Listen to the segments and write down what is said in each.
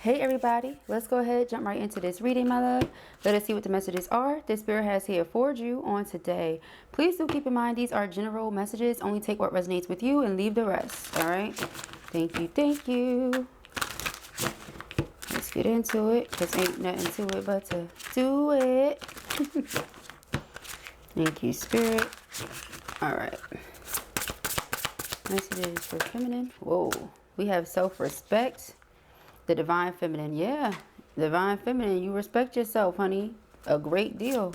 Hey everybody, let's go ahead, jump right into this reading, my love. Let us see what the messages are this spirit has here for you on today. Please do keep in mind these are general messages. Only take what resonates with you and leave the rest. All right. Thank you. Thank you. Let's get into it, because ain't nothing to it but to do it. Thank you, spirit. All right. Messages for feminine. Whoa. We have self-respect. The divine feminine. Yeah. Divine feminine. You respect yourself, honey. A great deal.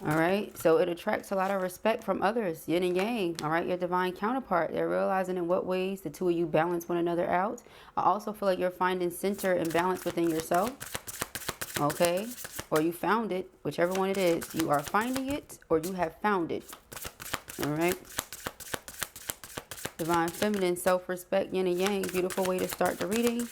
All right. So it attracts a lot of respect from others. Yin and yang. All right. Your divine counterpart. They're realizing in what ways the two of you balance one another out. I also feel like you're finding center and balance within yourself. Okay. Or you found it. Whichever one it is. You are finding it or you have found it. All right. Divine feminine. Self-respect. Yin and yang. Beautiful way to start the reading.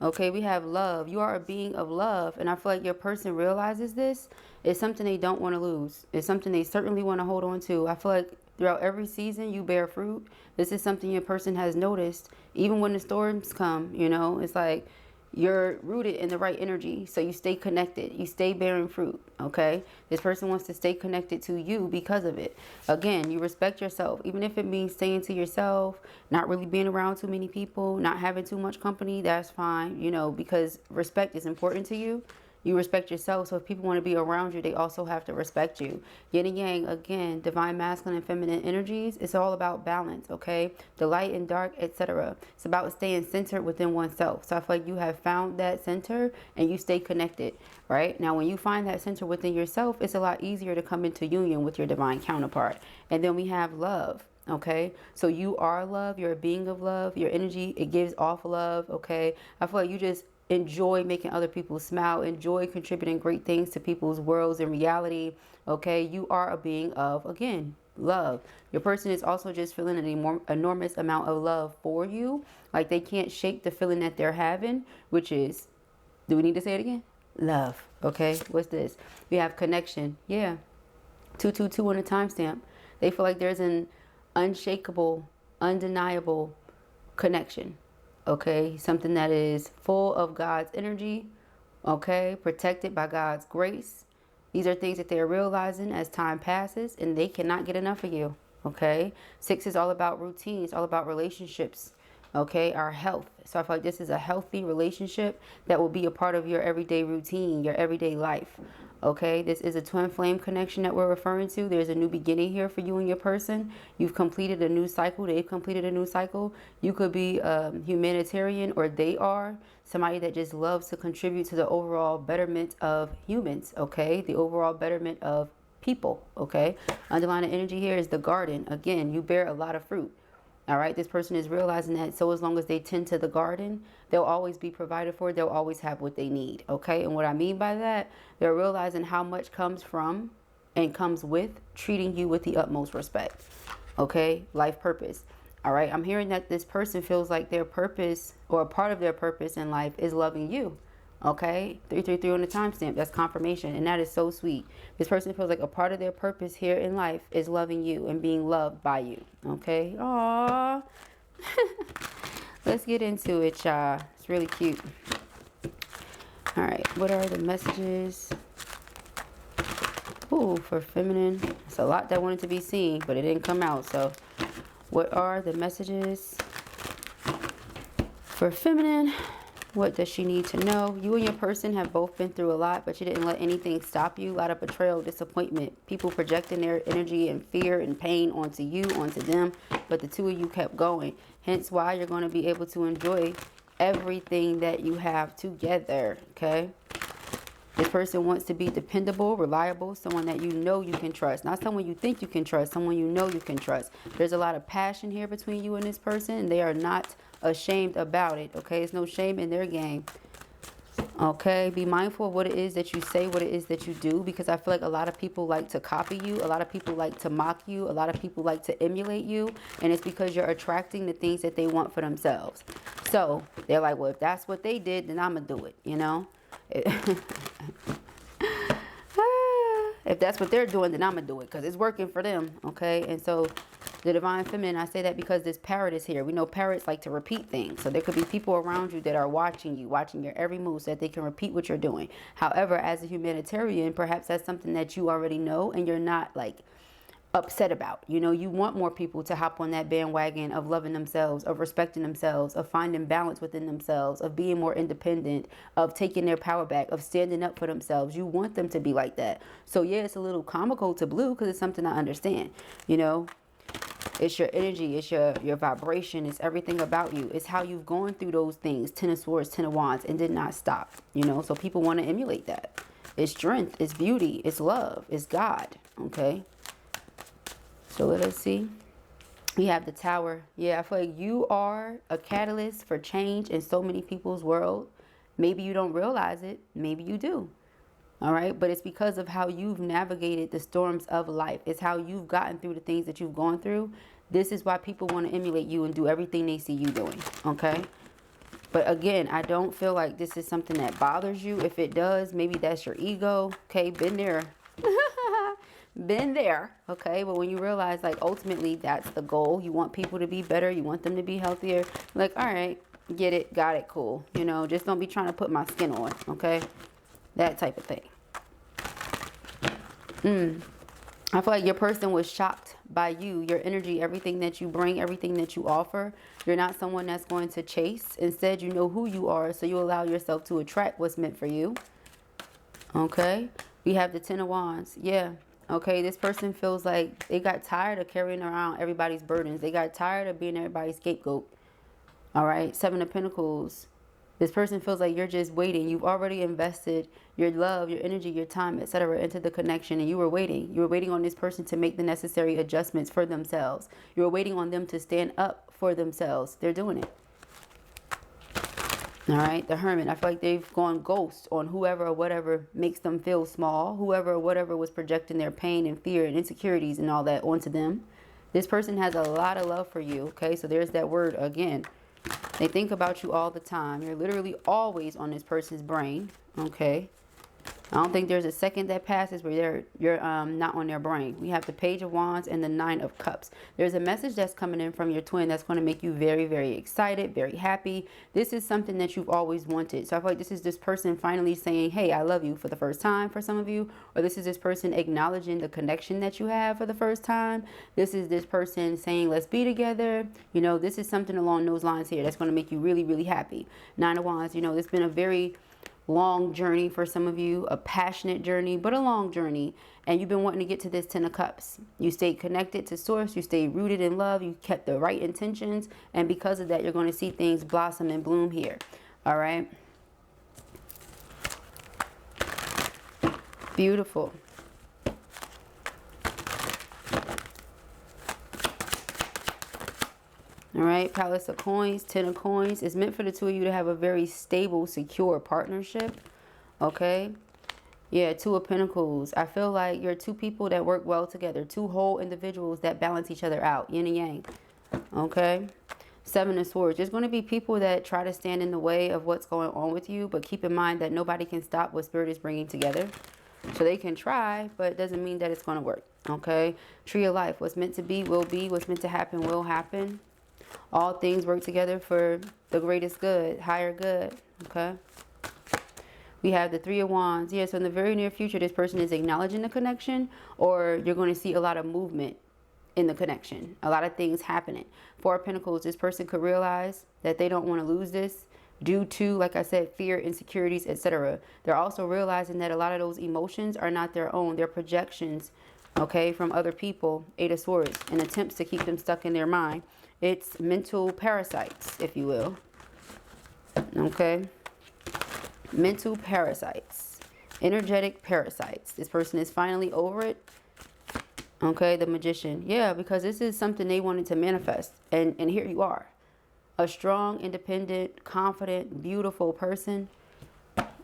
Okay, we have love. You are a being of love. And I feel like your person realizes this. It's something they don't want to lose. It's something they certainly want to hold on to. I feel like throughout every season you bear fruit. This is something your person has noticed. Even when the storms come, you know, it's like you're rooted in the right energy. So you stay connected. You stay bearing fruit. Okay. This person wants to stay connected to you because of it. Again, you respect yourself. Even if it means staying to yourself, not really being around too many people, not having too much company, that's fine. You know, because respect is important to you. You respect yourself. So if people want to be around you, they also have to respect you. Yin and yang, again, divine masculine and feminine energies. It's all about balance, okay? The light and dark, etc. It's about staying centered within oneself. So I feel like you have found that center and you stay connected, right? Now, when you find that center within yourself, it's a lot easier to come into union with your divine counterpart. And then we have love. Okay, so you are love. You're a being of love. Your energy, it gives off love. Okay, I feel like you just enjoy making other people smile, enjoy contributing great things to people's worlds and reality. Okay, you are a being of, again, love. Your person is also just feeling an enormous amount of love for you. Like they can't shake the feeling that they're having, which is, do we need to say it again? Love. Okay, what's this? We have connection. Yeah, 222 on a timestamp. They feel like there's an unshakable, undeniable connection. Okay, something that is full of God's energy, okay, protected by God's grace. These are things that they're realizing as time passes, and they cannot get enough of you. Okay, 6 is all about routine. It's all about relationships. Okay, our health. So I feel like this is a healthy relationship that will be a part of your everyday routine, your everyday life. Okay, this is a twin flame connection that we're referring to. There's a new beginning here for you and your person. You've completed a new cycle. They've completed a new cycle. You could be humanitarian, or they are somebody that just loves to contribute to the overall betterment of humans. Okay, the overall betterment of people. Okay, underlying energy here is the garden. Again, you bear a lot of fruit. All right, this person is realizing that, so as long as they tend to the garden, they'll always be provided for. They'll always have what they need. Okay, and what I mean by that, they're realizing how much comes from and comes with treating you with the utmost respect. Okay, life purpose. All right, I'm hearing that this person feels like their purpose, or a part of their purpose in life, is loving you. Okay, 333 on the timestamp. That's confirmation, and that is so sweet. This person feels like a part of their purpose here in life is loving you and being loved by you. Okay, aww. Let's get into it, y'all. It's really cute. All right, what are the messages? Ooh, for feminine. It's a lot that wanted to be seen, but it didn't come out. So, what are the messages for feminine? What does she need to know? You and your person have both been through a lot, but you didn't let anything stop you. A lot of betrayal, disappointment, people projecting their energy and fear and pain onto you, onto them. But the two of you kept going. Hence why you're going to be able to enjoy everything that you have together. Okay. This person wants to be dependable, reliable, someone that you know you can trust. Not someone you think you can trust, someone you know you can trust. There's a lot of passion here between you and this person, and they are not ashamed about it. Okay, there's no shame in their game. Okay, be mindful of what it is that you say, what it is that you do, because I feel like a lot of people like to copy you. A lot of people like to mock you. A lot of people like to emulate you, and it's because you're attracting the things that they want for themselves. So they're like, well, if that's what they did, then I'm gonna do it, you know. If that's what they're doing, then I'm gonna do it because it's working for them. Okay, and so The divine feminine, I say that because this parrot is here. We know parrots like to repeat things. So there could be people around you that are watching you, watching your every move so that they can repeat what you're doing. However, as a humanitarian, perhaps that's something that you already know and you're not like upset about. You know, you want more people to hop on that bandwagon of loving themselves, of respecting themselves, of finding balance within themselves, of being more independent, of taking their power back, of standing up for themselves. You want them to be like that. So yeah, it's a little comical to blue because it's something I understand, you know. It's your energy, it's your vibration, it's everything about you. It's how you've gone through those things, 10 of swords, 10 of wands, and did not stop, you know. So people want to emulate that. It's strength, it's beauty, it's love, it's God, okay. So let us see. We have the Tower. Yeah, I feel like you are a catalyst for change in so many people's world. Maybe you don't realize it, maybe you do. All right, but it's because of how you've navigated the storms of life. It's how you've gotten through the things that you've gone through. This is why people want to emulate you and do everything they see you doing, okay? But again, I don't feel like this is something that bothers you. If it does, maybe that's your ego. Okay, been there. Been there, okay? But when you realize, like, ultimately that's the goal. You want people to be better. You want them to be healthier. Like, all right, get it, got it, cool. You know, just don't be trying to put my skin on, okay? That type of thing. I feel like your person was shocked by you, your energy, everything that you bring, everything that you offer. You're not someone that's going to chase. Instead, you know who you are, so you allow yourself to attract what's meant for you. Okay? We have the 10 of Wands. Yeah. Okay, this person feels like they got tired of carrying around everybody's burdens. They got tired of being everybody's scapegoat. All right? 7 of Pentacles. This person feels like you're just waiting. You've already invested your love, your energy, your time, etc. into the connection, and you were waiting. You were waiting on this person to make the necessary adjustments for themselves. You were waiting on them to stand up for themselves. They're doing it. All right, the Hermit. I feel like they've gone ghost on whoever or whatever makes them feel small. Whoever or whatever was projecting their pain and fear and insecurities and all that onto them. This person has a lot of love for you. Okay, so there's that word again. They think about you all the time. You're literally always on this person's brain. Okay. I don't think there's a second that passes where you're not on their brain. We have the Page of Wands and the 9 of Cups. There's a message that's coming in from your twin that's going to make you very, very excited, very happy. This is something that you've always wanted. So I feel like this is this person finally saying, hey, I love you for the first time for some of you. Or this is this person acknowledging the connection that you have for the first time. This is this person saying, let's be together. You know, this is something along those lines here that's going to make you really, really happy. 9 of Wands, you know, it's been a very long journey for some of you, a passionate journey, but a long journey, and you've been wanting to get to this 10 of Cups. You stayed connected to source, you stayed rooted in love, you kept the right intentions, and because of that, you're going to see things blossom and bloom here. All right, beautiful. All right, Palace of Coins, 10 of Coins. It's meant for the two of you to have a very stable, secure partnership. Okay. Yeah, 2 of Pentacles. I feel like you're two people that work well together. Two whole individuals that balance each other out. Yin and yang. Okay. 7 of Swords. There's going to be people that try to stand in the way of what's going on with you. But keep in mind that nobody can stop what Spirit is bringing together. So they can try, but it doesn't mean that it's going to work. Okay. Tree of Life. What's meant to be will be. What's meant to happen will happen. All things work together for the greatest good, higher good, okay? We have the 3 of Wands. Yeah, so in the very near future, this person is acknowledging the connection, or you're going to see a lot of movement in the connection, a lot of things happening. 4 of Pentacles, this person could realize that they don't want to lose this due to, like I said, fear, insecurities, etc. They're also realizing that a lot of those emotions are not their own. They're projections, okay, from other people. 8 of Swords, and attempts to keep them stuck in their mind. It's mental parasites, if you will. Okay. Mental parasites. Energetic parasites. This person is finally over it. Okay, the Magician. Yeah, because this is something they wanted to manifest. And here you are. A strong, independent, confident, beautiful person.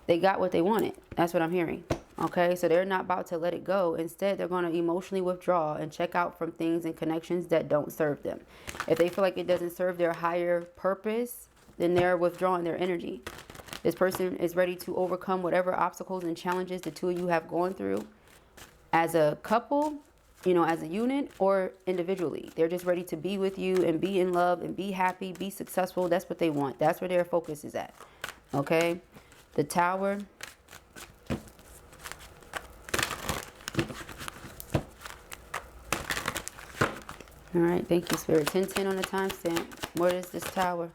They got what they wanted. That's what I'm hearing. Okay, so they're not about to let it go. Instead, they're going to emotionally withdraw and check out from things and connections that don't serve them. If they feel like it doesn't serve their higher purpose, then they're withdrawing their energy. This person is ready to overcome whatever obstacles and challenges the two of you have gone through. As a couple, you know, as a unit or individually. They're just ready to be with you and be in love and be happy, be successful. That's what they want. That's where their focus is at. Okay? The Tower. All right, thank you, Spirit. 1010 on the timestamp. What is this Tower?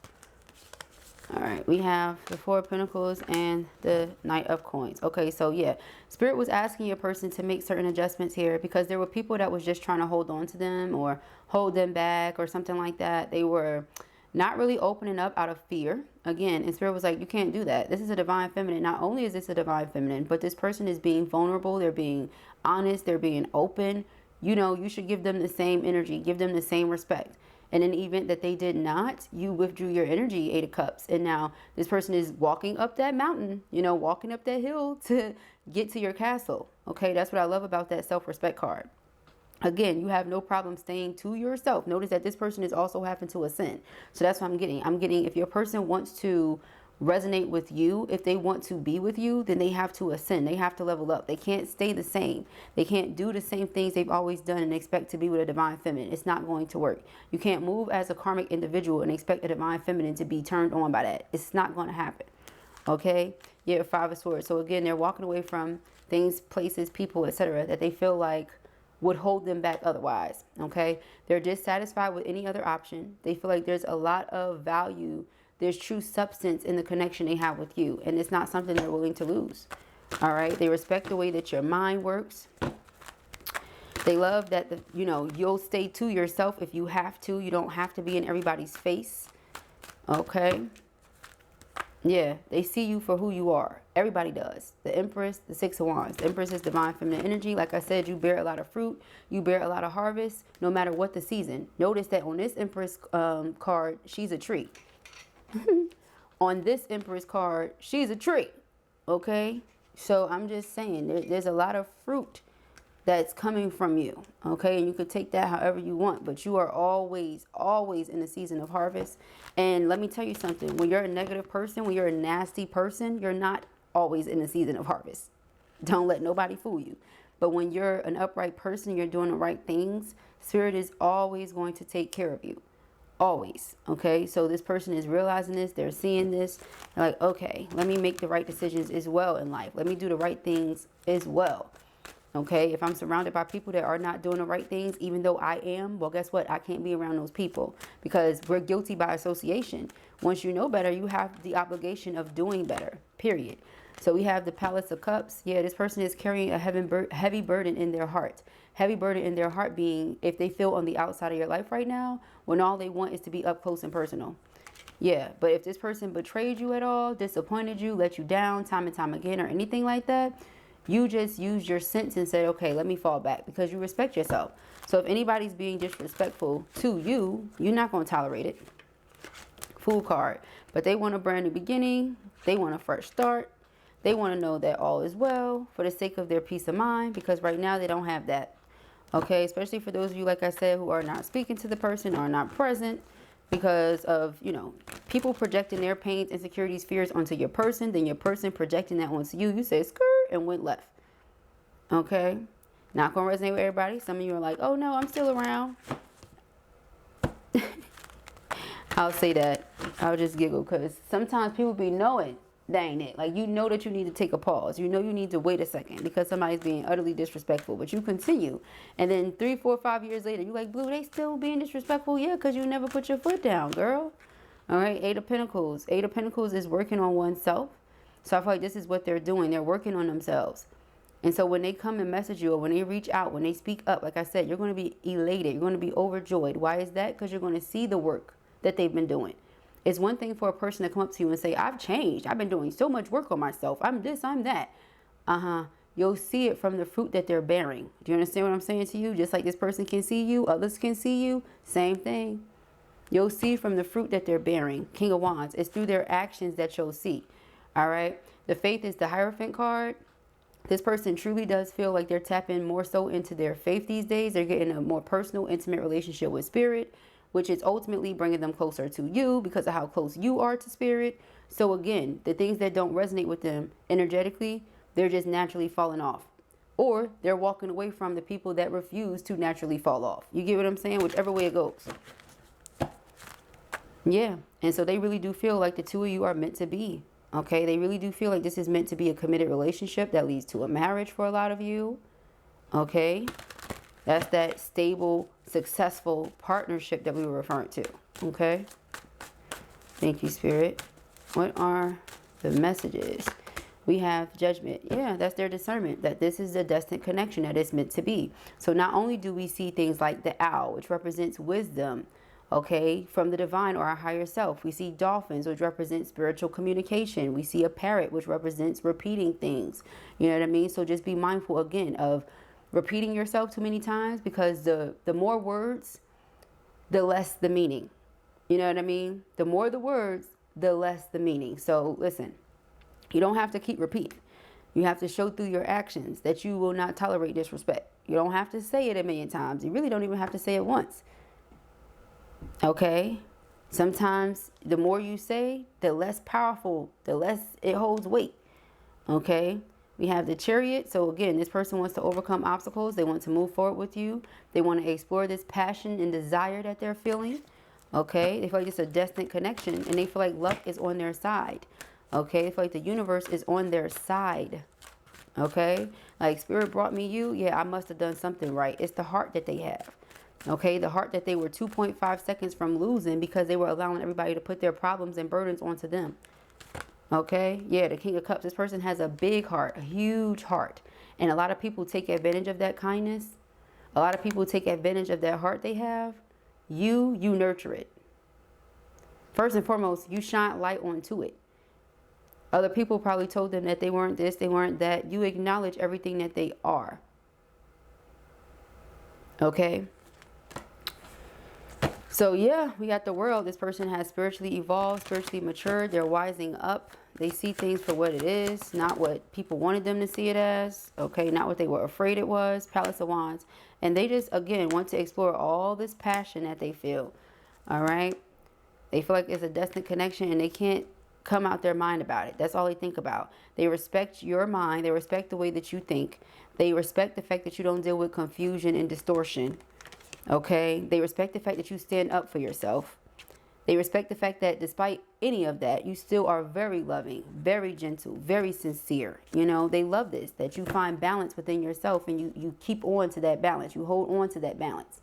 All right, we have the Four of Pentacles and the Knight of Coins. Okay, so yeah, Spirit was asking your person to make certain adjustments here because there were people that was just trying to hold on to them or hold them back or something like that. They were not really opening up out of fear. Again, and Spirit was like, you can't do that. This is a divine feminine. Not only is this a divine feminine, but this person is being vulnerable. They're being honest. They're being open. You know, you should give them the same energy, give them the same respect. And in the event that they did not, you withdrew your energy, Eight of Cups. And now this person is walking up that mountain, you know, walking up that hill to get to your castle. Okay, that's what I love about that self-respect card. Again, you have no problem staying to yourself. Notice that this person is also having to ascend. So that's what I'm getting. I'm getting if your person wants to resonate with you, if they want to be with you, then they have to ascend. They have to level up. They can't stay the same. They can't do the same things they've always done and expect to be with a divine feminine. It's not going to work. You can't move as a karmic individual and expect a divine feminine to be turned on by that. It's not going to happen. Okay? Yeah, Five of Swords. So again, they're walking away from things, places, people, etc. that they feel like would hold them back otherwise. Okay? They're dissatisfied with any other option. They feel like there's a lot of value, there's true substance in the connection they have with you. And it's not something they're willing to lose. All right. They respect the way that your mind works. They love that, you know, you'll stay to yourself if you have to. You don't have to be in everybody's face. Okay. Yeah. They see you for who you are. Everybody does. The Empress, the Six of Wands. The Empress is divine feminine energy. Like I said, you bear a lot of fruit. You bear a lot of harvest, no matter what the season. Notice that on this Empress card, she's a tree. On this Empress card, she's a tree. Okay, so I'm just saying there's a lot of fruit that's coming from you. Okay, and you could take that however you want, but you are always in the season of harvest. And let me tell you something, when you're a negative person, when you're a nasty person, you're not always in the season of harvest. Don't let nobody fool you. But when you're an upright person, you're doing the right things, Spirit is always going to take care of you. Always. Okay, so this person is realizing this, they're seeing this, they're like, okay, let me make the right decisions as well in life, let me do the right things as well. Okay, if I'm surrounded by people that are not doing the right things, even though I am, well, guess what, I can't be around those people because we're guilty by association. Once you know better, you have the obligation of doing better, period. So we have the Palace of Cups. Yeah, this person is carrying a heavy burden in their heart. Heavy burden in their heart being if they feel on the outside of your life right now, when all they want is to be up close and personal. Yeah, but if this person betrayed you at all, disappointed you, let you down time and time again or anything like that, you just used your sense and said, okay, let me fall back because you respect yourself. So if anybody's being disrespectful to you, you're not going to tolerate it. Fool card. But they want a brand new beginning. They want a fresh start. They want to know that all is well for the sake of their peace of mind because right now they don't have that. Okay, especially for those of you, like I said, who are not speaking to the person or not present because of, you know, people projecting their pains, insecurities, fears onto your person, then your person projecting that onto you. You say skirt and went left. Okay, not going to resonate with everybody. Some of you are like, oh no, I'm still around. I'll say that. I'll just giggle because sometimes people be knowing. Dang it. Like, you know that you need to take a pause. You know you need to wait a second because somebody's being utterly disrespectful. But you continue. And then 3, 4, 5 years later, you're like, Blue, they still being disrespectful? Yeah, because you never put your foot down, girl. All right, Eight of Pentacles. Eight of Pentacles is working on oneself. So I feel like this is what they're doing. They're working on themselves. And so when they come and message you or when they reach out, when they speak up, like I said, you're going to be elated. You're going to be overjoyed. Why is that? Because you're going to see the work that they've been doing. It's one thing for a person to come up to you and say, I've changed. I've been doing so much work on myself. I'm this, I'm that. You'll see it from the fruit that they're bearing. Do you understand what I'm saying to you? Just like this person can see you, others can see you. Same thing. You'll see from the fruit that they're bearing. King of Wands. It's through their actions that you'll see. All right. The Faith is the Hierophant card. This person truly does feel like they're tapping more so into their faith these days. They're getting a more personal, intimate relationship with Spirit, which is ultimately bringing them closer to you because of how close you are to Spirit. So again, the things that don't resonate with them energetically, they're just naturally falling off. or they're walking away from the people that refuse to naturally fall off. You get what I'm saying? Whichever way it goes. Yeah. And so they really do feel like the two of you are meant to be. Okay. They really do feel like this is meant to be a committed relationship that leads to a marriage for a lot of you. Okay. That's that stable, successful partnership that we were referring to. Okay. Thank you, Spirit. What are the messages? We have judgment. Yeah, that's their discernment, that this is a destined connection that is meant to be. So not only do we see things like the owl, which represents wisdom, okay, from the divine or our higher self. We see dolphins, which represent spiritual communication. We see a parrot, which represents repeating things. You know what I mean? So just be mindful, again, of repeating yourself too many times, because the more words, the less the meaning. You know what I mean? The more the words, the less the meaning. So listen. You don't have to keep repeating. You have to show through your actions that you will not tolerate disrespect. You don't have to say it a million times. You really don't even have to say it once. Okay? Sometimes the more you say, the less powerful, the less it holds weight. Okay? We have the Chariot. So again, this person wants to overcome obstacles. They want to move forward with you. They want to explore this passion and desire that they're feeling. Okay? They feel like it's a destined connection, and they feel like luck is on their side. Okay, they feel like the universe is on their side. Okay, like Spirit brought me you. Yeah, I must have done something right. It's the heart that they have. Okay, the heart that they were 2.5 seconds from losing because they were allowing everybody to put their problems and burdens onto them. Okay, yeah, the King of Cups. This person has a big heart, a huge heart. And a lot of people take advantage of that kindness. A lot of people take advantage of that heart they have. You nurture it. First and foremost, you shine light onto it. Other people probably told them that they weren't this, they weren't that. You acknowledge everything that they are. Okay? So yeah, we got the World. This person has spiritually evolved, spiritually matured. They're wising up. They see things for what it is, not what people wanted them to see it as. Okay, not what they were afraid it was. Palace of Wands. And they just, again, want to explore all this passion that they feel. All right? They feel like it's a destined connection, and they can't come out their mind about it. That's all they think about. They respect your mind. They respect the way that you think. They respect the fact that you don't deal with confusion and distortion. Okay? They respect the fact that you stand up for yourself. They respect the fact that despite any of that, you still are very loving, very gentle, very sincere. You know, they love this, that you find balance within yourself, and you keep on to that balance. You hold on to that balance.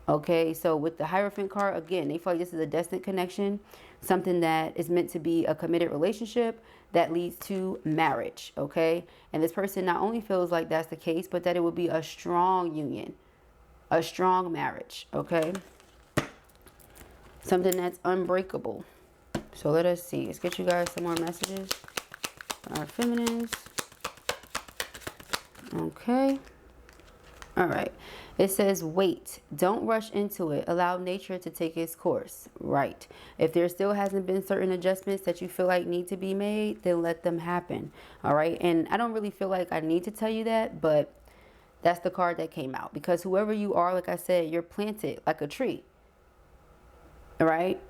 Okay, so with the Hierophant card, again, they feel like this is a destined connection, something that is meant to be a committed relationship that leads to marriage, okay? And this person not only feels like that's the case, but that it would be a strong union, a strong marriage, okay? Something that's unbreakable. So let us see. Let's get you guys some more messages for our feminines. Okay. All right. It says, wait, don't rush into it. Allow nature to take its course. Right. If there still hasn't been certain adjustments that you feel like need to be made, then let them happen. All right. And I don't really feel like I need to tell you that, but that's the card that came out, because whoever you are, like I said, you're planted like a tree. All right.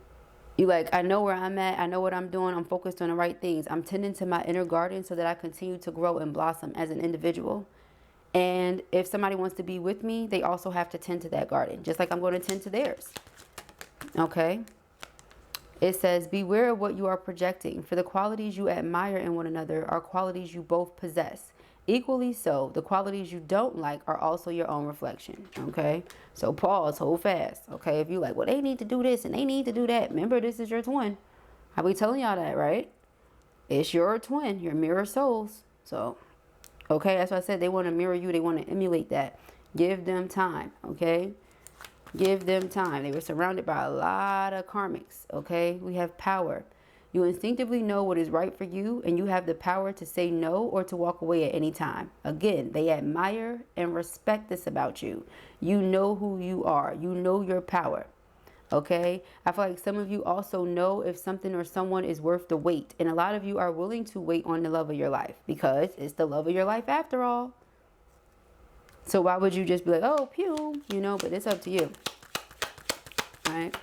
You like, I know where I'm at. I know what I'm doing. I'm focused on the right things. I'm tending to my inner garden so that I continue to grow and blossom as an individual. And if somebody wants to be with me, they also have to tend to that garden, just like I'm going to tend to theirs. Okay. It says, beware of what you are projecting, for the qualities you admire in one another are qualities you both possess. Equally so, the qualities you don't like are also your own reflection. Okay. So pause, hold fast. Okay. If you like, well, they need to do this and they need to do that. Remember, this is your twin. I be telling y'all that, right? It's your twin, your mirror souls. So okay, that's why I said they want to mirror you. They want to emulate that. Give them time, okay? Give them time. They were surrounded by a lot of karmics, okay? We have power. You instinctively know what is right for you, and you have the power to say no or to walk away at any time. Again, they admire and respect this about you. You know who you are. You know your power. Okay, I feel like some of you also know if something or someone is worth the wait. And a lot of you are willing to wait on the love of your life, because it's the love of your life after all. So why would you just be like, oh, pew, you know, but it's up to you. All right.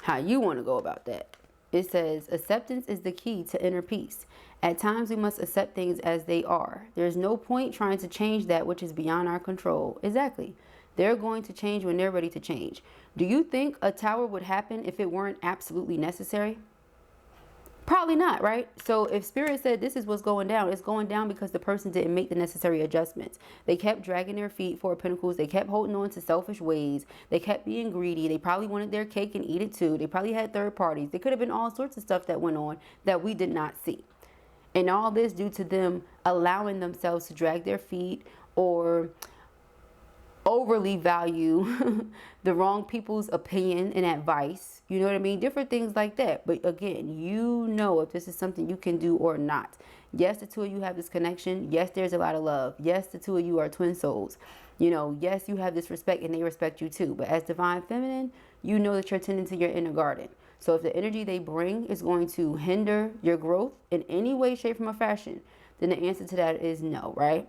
How you want to go about that. It says, acceptance is the key to inner peace. At times, we must accept things as they are. There's no point trying to change that which is beyond our control. Exactly. They're going to change when they're ready to change. Do you think a tower would happen if it weren't absolutely necessary? Probably not, right? So if Spirit said this is what's going down, it's going down because the person didn't make the necessary adjustments. They kept dragging their feet, Four of Pentacles. They kept holding on to selfish ways. They kept being greedy. They probably wanted their cake and eat it too. They probably had third parties. There could have been all sorts of stuff that went on that we did not see. And all this due to them allowing themselves to drag their feet or overly value the wrong people's opinion and advice. You know what I mean? Different things like that. But again, you know if this is something you can do or not. Yes, the two of you have this connection. Yes, there's a lot of love. Yes, the two of you are twin souls. You know, yes, you have this respect and they respect you too. But as Divine Feminine, you know that you're tending to your inner garden. So if the energy they bring is going to hinder your growth in any way, shape, form, or fashion, then the answer to that is no, right?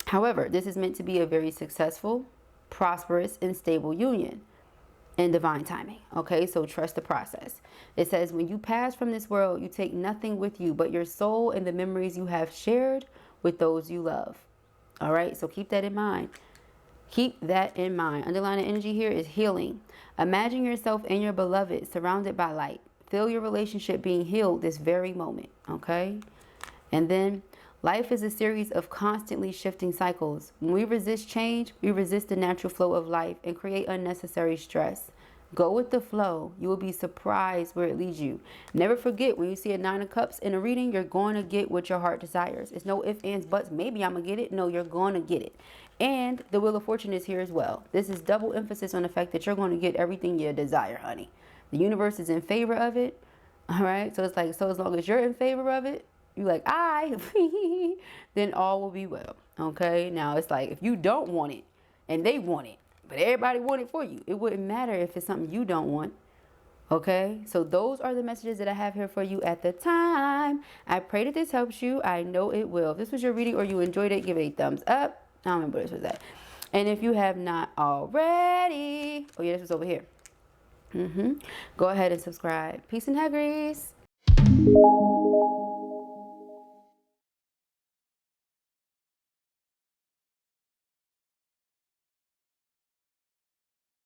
However, this is meant to be a very successful, prosperous, and stable union in divine timing. Okay, so trust the process. It says, when you pass from this world, you take nothing with you but your soul and the memories you have shared with those you love. All right, so keep that in mind. Keep that in mind. Underlying energy here is healing. Imagine yourself and your beloved surrounded by light. Feel your relationship being healed this very moment. Okay, and then life is a series of constantly shifting cycles. When we resist change, we resist the natural flow of life and create unnecessary stress. Go with the flow. You will be surprised where it leads you. Never forget, when you see a 9 of Cups in a reading, you're going to get what your heart desires. It's no ifs, ands, buts. Maybe I'm going to get it. No, you're going to get it. And the Wheel of Fortune is here as well. This is double emphasis on the fact that you're going to get everything you desire, honey. The universe is in favor of it. All right. So it's like, so as long as you're in favor of it, you're like, then all will be well. Okay. Now it's like, if you don't want it and they want it, but everybody want it for you, it wouldn't matter if it's something you don't want. Okay. So those are the messages that I have here for you at the time. I pray that this helps you. I know it will. If this was your reading or you enjoyed it, give it a thumbs up. I don't remember what this was at. And if you have not already, oh yeah, this was over here. Go ahead and subscribe. Peace and haggeries.